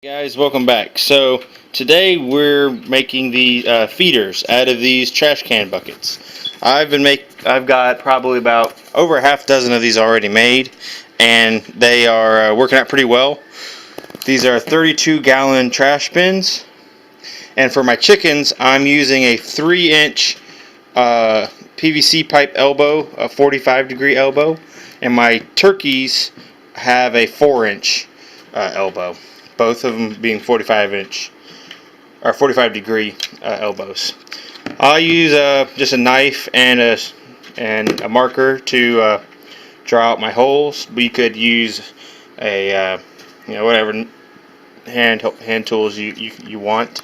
Guys, welcome back. So today we're making the feeders out of these trash can buckets. I've got probably about over a half dozen of these already made, and they are working out pretty well. These are 32-gallon trash bins, and for my chickens, I'm using a 3-inch PVC pipe elbow, a 45-degree elbow, and my turkeys have a 4-inch elbow. Both of them being 45-inch or 45-degree elbows. I'll use just a knife and a marker to draw out my holes. We could use a whatever hand tools you want.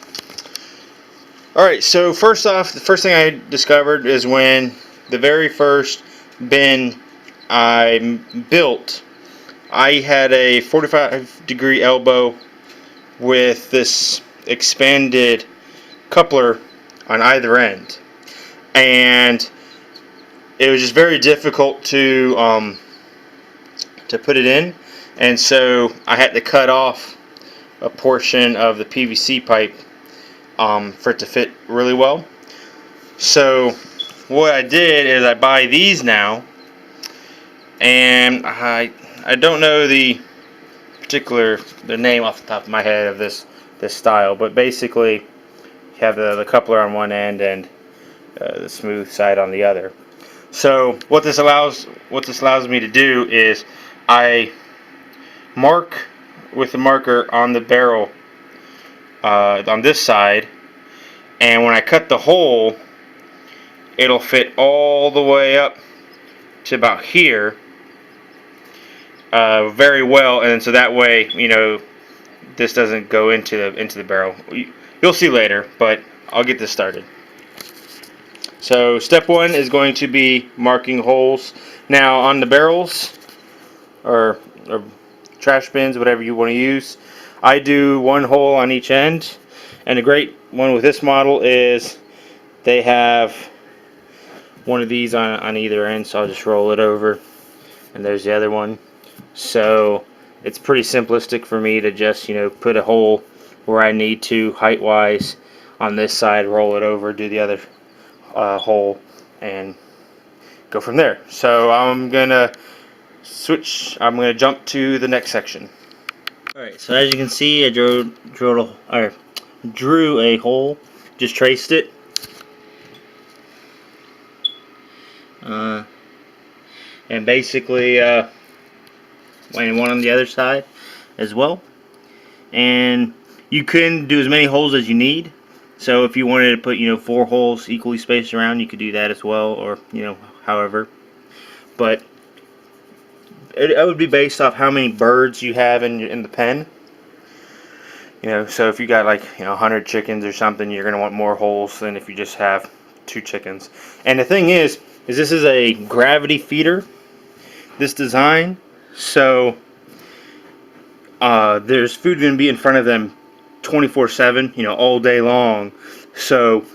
All right. So first off, the first thing I discovered is when the very first bin I built, I had a 45-degree elbow with this expanded coupler on either end, and it was just very difficult to put it in, and so I had to cut off a portion of the PVC pipe for it to fit really well. So what I did is I buy these now, and I don't know the name off the top of my head of this style, but basically you have the coupler on one end and the smooth side on the other. So what this allows me to do is I mark with the marker on the barrel on this side, and when I cut the hole, it'll fit all the way up to about here very well, and so that way, this doesn't go into the barrel. You'll see later, but I'll get this started. So step one is going to be marking holes. Now on the barrels or trash bins, whatever you want to use, I do one hole on each end, and the great one with this model is they have one of these on either end, so I'll just roll it over, and there's the other one. So it's pretty simplistic for me to just put a hole where I need to height wise on this side, roll it over, do the other hole, and go from there. So I'm gonna jump to the next section. Alright, so as you can see, I drew a hole, just traced it. And basically and one on the other side as well, and you can do as many holes as you need. So if you wanted to put 4 holes equally spaced around, you could do that as well, or however, but it would be based off how many birds you have in the pen. So if you got like 100 chickens or something, you're gonna want more holes than if you just have 2 chickens. And the thing is this is a gravity feeder, this design. So there's food going to be in front of them 24/7, all day long. So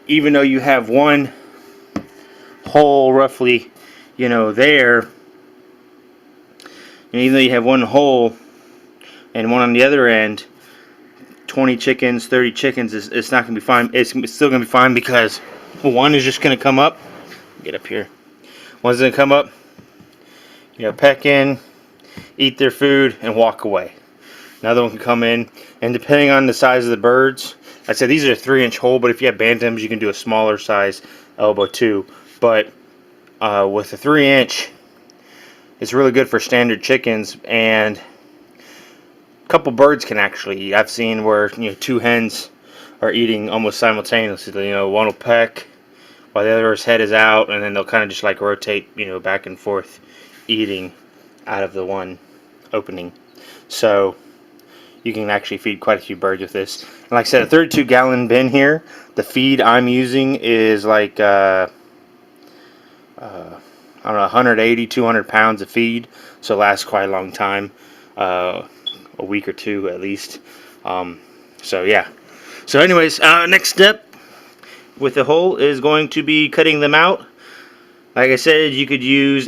even though you have one hole roughly, there, and even though you have one hole and one on the other end, 20 chickens, 30 chickens, it's not going to be fine. It's still going to be fine, because one is just going to come up, get up here, one's going to come up, peck in, eat their food, and walk away. Another one can come in, and depending on the size of the birds, I said these are a 3-inch hole, but if you have bantams, you can do a smaller size elbow too. But with a 3-inch, it's really good for standard chickens, and a couple birds can actually eat. I've seen where 2 hens are eating almost simultaneously. One will peck while the other's head is out, and then they'll kind of just like rotate back and forth, eating out of the one opening. So you can actually feed quite a few birds with this. And like I said, a 32-gallon bin here. The feed I'm using is like I don't know, 180, 200 pounds of feed, so it lasts quite a long time, a week or 2 at least. So yeah. So anyways, next step with the hole is going to be cutting them out. Like I said, you could use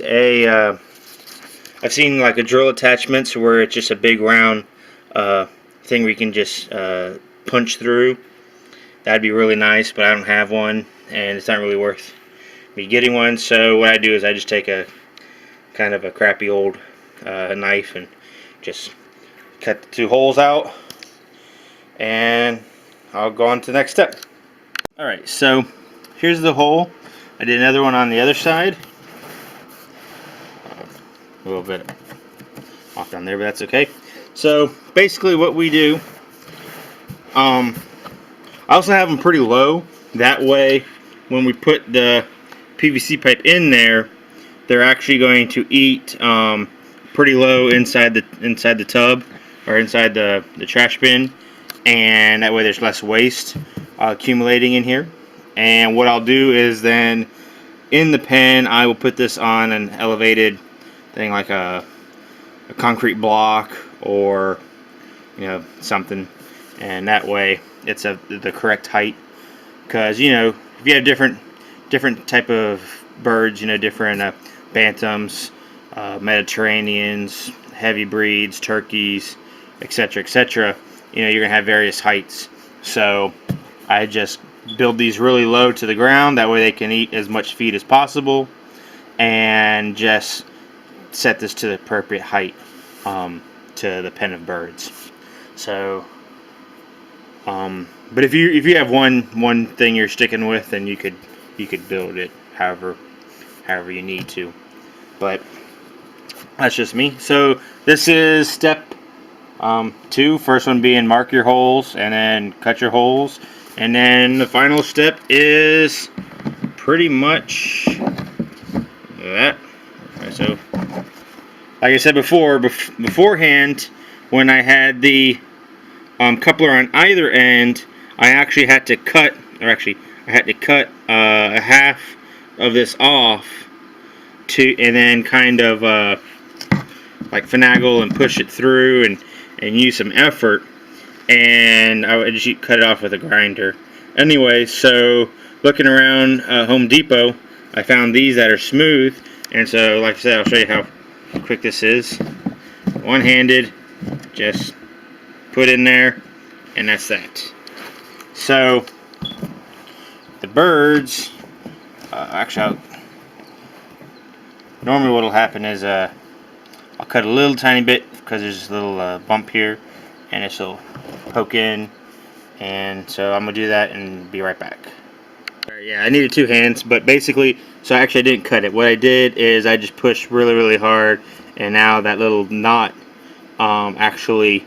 I've seen like a drill attachments where it's just a big round thing where you can just punch through. That'd be really nice, but I don't have one, and it's not really worth me getting one. So what I do is I just take a kind of a crappy old knife and just cut the 2 holes out, and I'll go on to the next step. Alright, so here's the hole. I did another one on the other side. A little bit off down there, but that's okay. So basically what we do, I also have them pretty low. That way when we put the PVC pipe in there, they're actually going to eat pretty low inside the tub or inside the trash bin, and that way there's less waste accumulating in here. And what I'll do is then in the pen I will put this on an elevated thing like a concrete block or something, and that way it's the correct height, because if you have different type of birds, different bantams, Mediterraneans, heavy breeds, turkeys, etc., you're gonna have various heights. So I just build these really low to the ground, that way they can eat as much feed as possible, and just set this to the appropriate height to the pen of birds. So but if you have one thing you're sticking with, then you could build it however you need to. But that's just me. So this is step 2. First one being mark your holes and then cut your holes, and then the final step is pretty much that. Okay, so like I said beforehand, when I had the coupler on either end, I actually had to cut, a half of this off and then kind of like finagle and push it through and use some effort, and I would just cut it off with a grinder. Anyway, so looking around Home Depot, I found these that are smooth, and so like I said, I'll show you how quick this is. One-handed, just put in there, and that's that. So the birds, normally what will happen is I'll cut a little tiny bit because there's this little bump here, and this will poke in, and so I'm gonna do that and be right back. Alright, yeah, I needed 2 hands, but basically, so actually I didn't cut it. What I did is I just pushed really hard, and now that little knot actually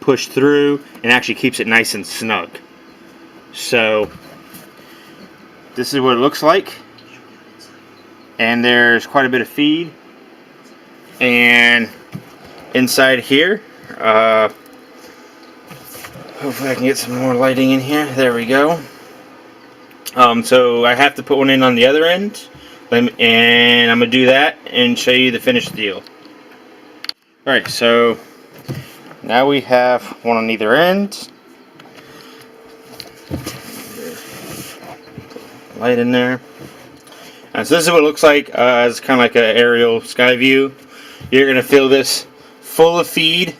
pushed through and actually keeps it nice and snug. So this is what it looks like, and there's quite a bit of feed, and inside here, hopefully I can get some more lighting in here. There we go. So I have to put one in on the other end, and I'm gonna do that and show you the finished deal. Alright, so now we have one on either end. Light in there. And so this is what it looks like as kind of like an aerial sky view. You're going to fill this full of feed,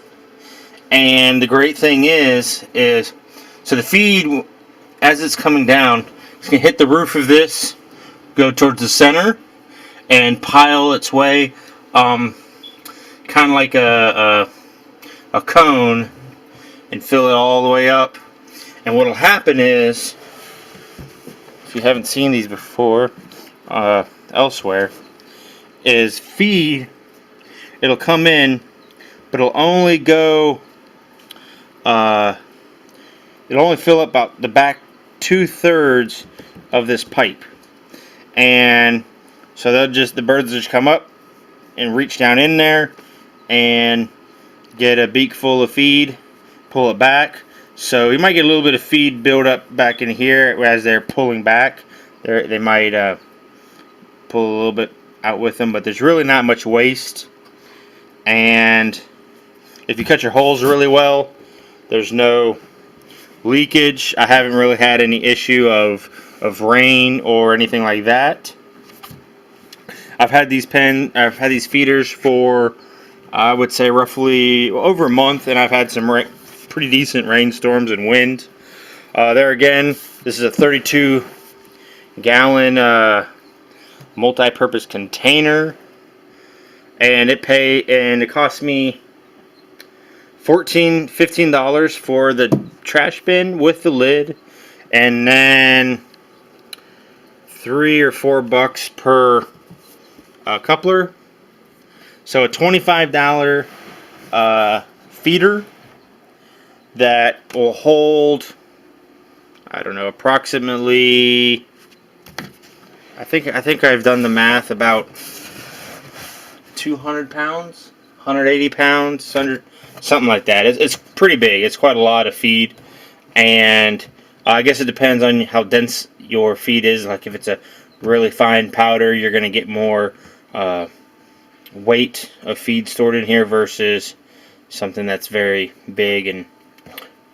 and the great thing is so the feed, as it's coming down, it's going to hit the roof of this, go towards the center, and pile its way kind of like a cone, and fill it all the way up. And what will happen is, if you haven't seen these before elsewhere, is feed, it'll come in, but it'll only go it'll only fill up about the back 2/3 of this pipe, and so the birds just come up and reach down in there and get a beak full of feed, pull it back. So you might get a little bit of feed build up back in here as they're pulling back. They might pull a little bit out with them, but there's really not much waste. And if you cut your holes really well, there's no leakage. I haven't really had any issue of rain or anything like that. I've had these feeders for, I would say, roughly over a month, and I've had some pretty decent rainstorms and wind. There again, this is a 32-gallon multi-purpose container, and it cost me $15 for the trash bin with the lid, and then $3 or $4 per coupler. So a $25 feeder that will hold, I don't know, approximately, I think I've done the math, about 200 pounds, 180 pounds, 100, something like that. It's pretty big. It's quite a lot of feed, and I guess it depends on how dense your feed is. Like if it's a really fine powder, you're going to get more weight of feed stored in here versus something that's very big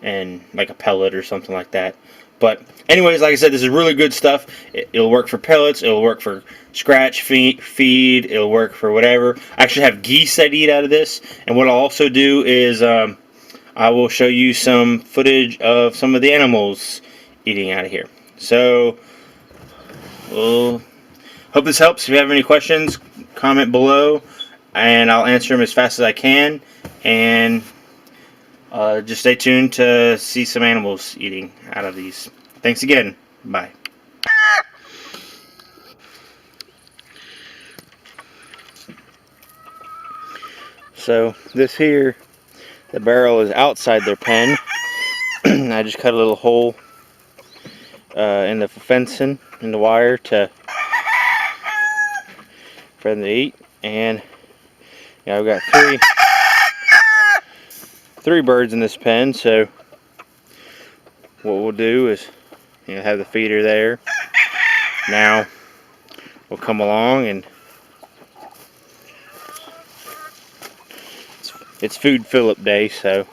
and like a pellet or something like that. But anyways, like I said, this is really good stuff. It'll work for pellets. It'll work for scratch feed. It'll work for whatever. I actually have geese that eat out of this. And what I'll also do is I will show you some footage of some of the animals eating out of here. So, we'll hope this helps. If you have any questions, comment below, and I'll answer them as fast as I can. And just stay tuned to see some animals eating out of these. Thanks again. Bye. So this here, the barrel is outside their pen. I just cut a little hole in the fencing, in the wire, for them to eat. And yeah, I've got three birds in this pen, so what we'll do is, have the feeder there. Now we'll come along, and it's food fill-up day, so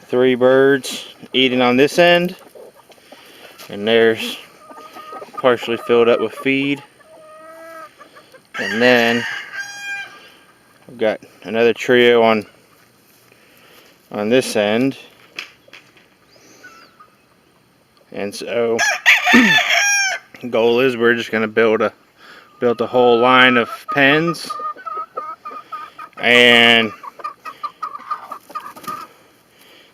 3 birds eating on this end, and there's partially filled up with feed. And then I've got another trio on this end, and so the goal is we're just going to build a whole line of pens, and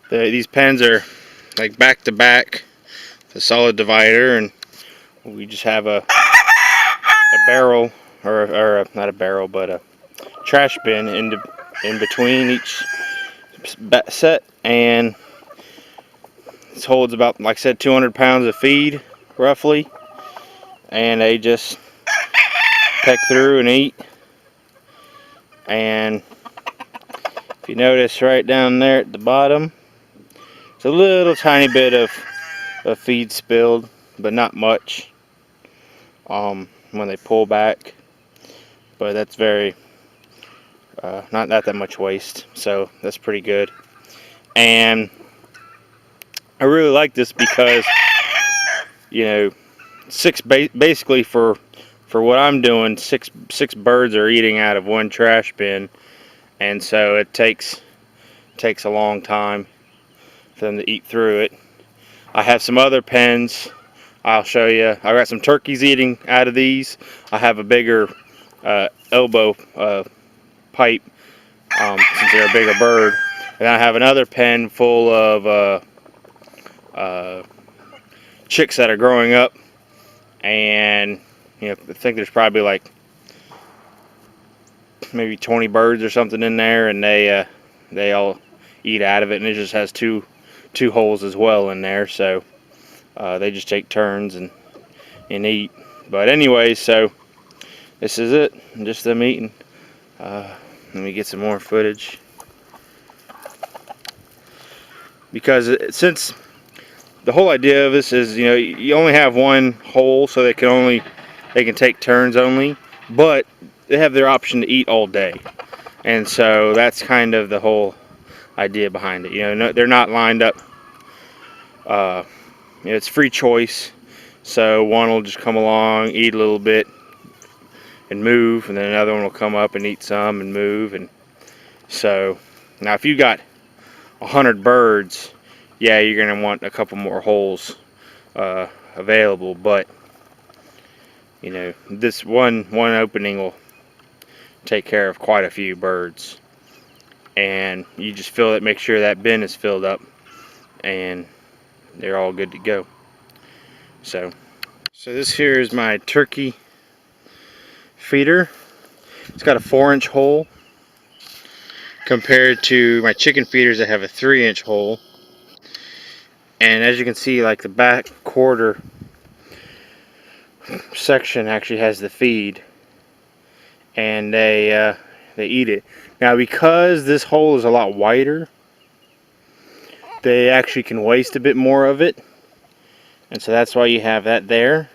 these pens are like back to back, the solid divider, and we just have a barrel, or not a barrel, but a trash bin in between each set, and this holds about, like I said, 200 pounds of feed roughly, and they just peck through and eat. And if you notice right down there at the bottom, it's a little tiny bit of feed spilled, but not much when they pull back, but that's very not that much waste, so that's pretty good. And I really like this because, basically for what I'm doing, six birds are eating out of one trash bin, and so it takes a long time for them to eat through it. I have some other pens I'll show you. I got some turkeys eating out of these. I have a bigger elbow pipe since they're a bigger bird, and I have another pen full of chicks that are growing up, and I think there's probably like maybe 20 birds or something in there, and they all eat out of it, and it just has two holes as well in there, so they just take turns and eat. But anyway, so this is it, just them eating. Let me get some more footage, because since the whole idea of this is, you only have one hole, so they can take turns only, but they have their option to eat all day, and so that's kind of the whole idea behind it. They're not lined up. It's free choice, so one will just come along, eat a little bit, and move, and then another one will come up and eat some and move, and so Now if you got 100 birds, yeah, you're gonna want a couple more holes available, but you know, this one opening will take care of quite a few birds. And you just fill it, make sure that bin is filled up, and they're all good to go. So this here is my turkey feeder. It's got a 4-inch hole compared to my chicken feeders that have a 3-inch hole. And as you can see, like the back quarter section actually has the feed, and they eat it. Now because this hole is a lot wider, they actually can waste a bit more of it, and so that's why you have that there.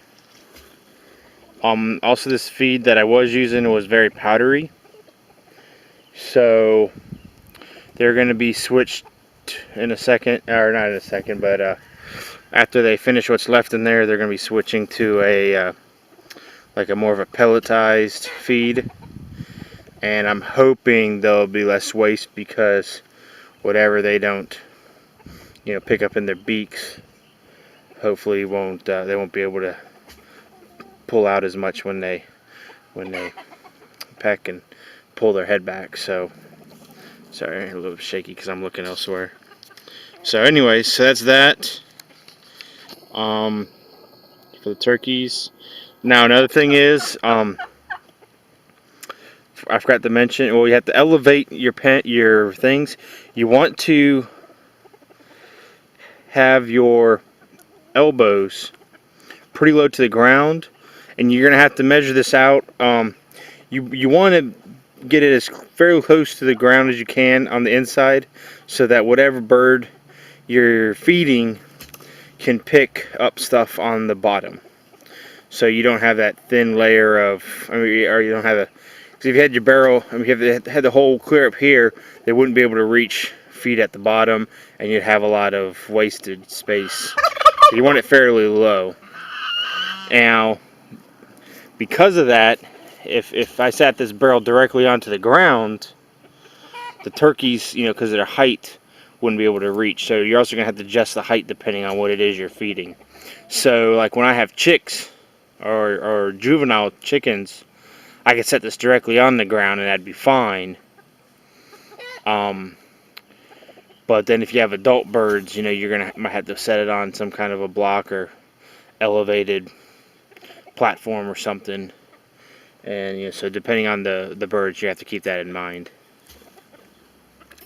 Also, this feed that I was using was very powdery, so they're going to be switched in a second, or not in a second, but after they finish what's left in there, they're going to be switching to a like a more of a pelletized feed, and I'm hoping there'll be less waste because whatever they don't, you know, pick up in their beaks, hopefully won't they won't be able to pull out as much when they peck and pull their head back. So sorry, a little shaky because I'm looking elsewhere. So anyways, so that's that for the turkeys. Now another thing is, I forgot to mention, well, you have to elevate your things. You want to have your elbows pretty low to the ground, and you're gonna have to measure this out. You want to get it as very close to the ground as you can on the inside, so that whatever bird you're feeding can pick up stuff on the bottom. So you don't have that thin layer of, I mean, or you don't have a, because if you had your barrel, I mean, if you had the hole clear up here, they wouldn't be able to reach feed at the bottom, and you'd have a lot of wasted space. So you want it fairly low. Now, because of that, if I sat this barrel directly onto the ground, the turkeys, you know, because of their height, wouldn't be able to reach. So you're also going to have to adjust the height depending on what it is you're feeding. So like when I have chicks or juvenile chickens, I could set this directly on the ground and that'd be fine. But then if you have adult birds, you know, you're might have to set it on some kind of a block or elevated platform or something. And you know, so depending on the birds, you have to keep that in mind,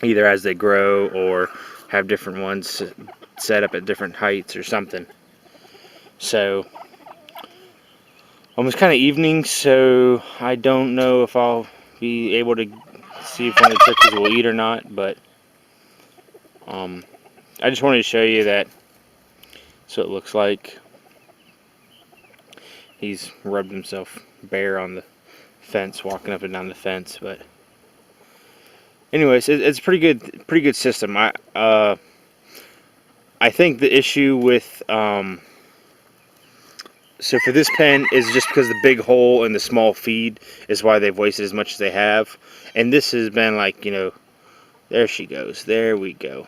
either as they grow or have different ones set up at different heights or something. So almost kind of evening, so I don't know if I'll be able to see if one of the turkeys will eat or not, but I just wanted to show you that. So it looks like he's rubbed himself bare on the fence, walking up and down the fence. But anyways, it's pretty good system. I think the issue with so for this pen is just because the big hole and the small feed is why they've wasted as much as they have. And this has been like, you know, there she goes. There we go.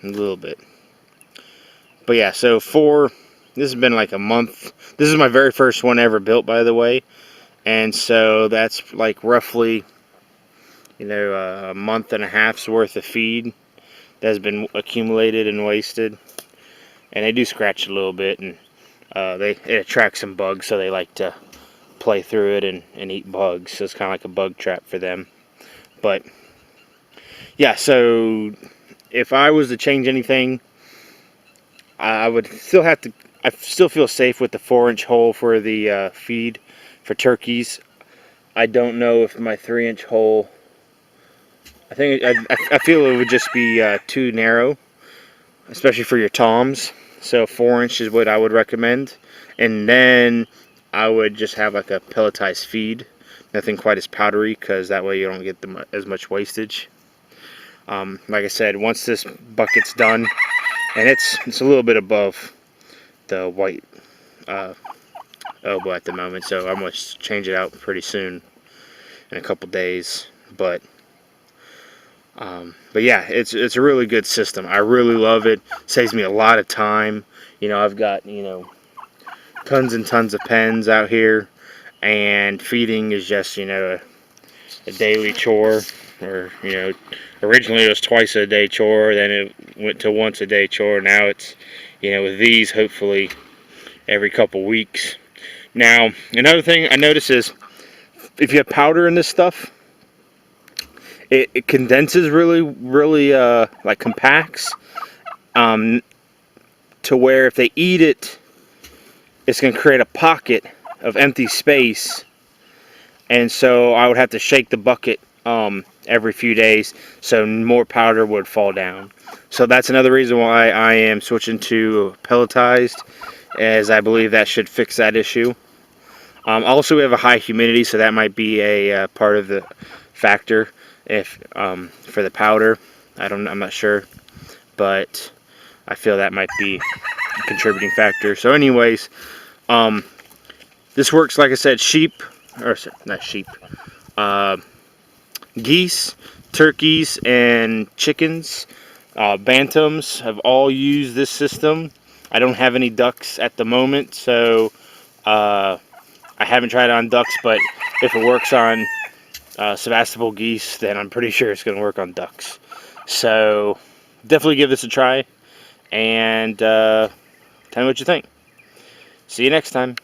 A little bit. But yeah, so this has been like a month. This is my very first one ever built, by the way. And so that's like roughly, you know, a month and a half's worth of feed that has been accumulated and wasted. And they do scratch a little bit, and it attracts some bugs, so they like to play through it and eat bugs. So it's kind of like a bug trap for them. But yeah, so if I was to change anything, I would still have to. I still feel safe with the 4-inch hole for the feed for turkeys. I don't know if my 3-inch hole. I think I feel it would just be too narrow, especially for your toms. So 4-inch is what I would recommend, and then I would just have like a pelletized feed, nothing quite as powdery, because that way you don't get as much wastage. Like I said, once this bucket's done, and it's a little bit above the white elbow at the moment, so I'm going to change it out pretty soon, in a couple days. But But yeah, it's a really good system. I really love it. Saves me a lot of time. I've got tons and tons of pens out here, and feeding is just a daily chore. Or originally it was twice a day chore, then it went to once a day chore. Now it's with these, hopefully every couple weeks. Now another thing I notice is if you have powder in this stuff, it condenses really like compacts, to where if they eat it, it's going to create a pocket of empty space. And so I would have to shake the bucket every few days so more powder would fall down. So that's another reason why I am switching to pelletized, as I believe that should fix that issue. Also, we have a high humidity, so that might be a part of the factor if for the powder. I'm not sure, but I feel that might be a contributing factor. So anyways, this works, like I said, geese, turkeys, and chickens, bantams have all used this system. I don't have any ducks at the moment, so I haven't tried it on ducks, but if it works on Sebastopol geese, then I'm pretty sure it's going to work on ducks. So definitely give this a try, and tell me what you think. See you next time.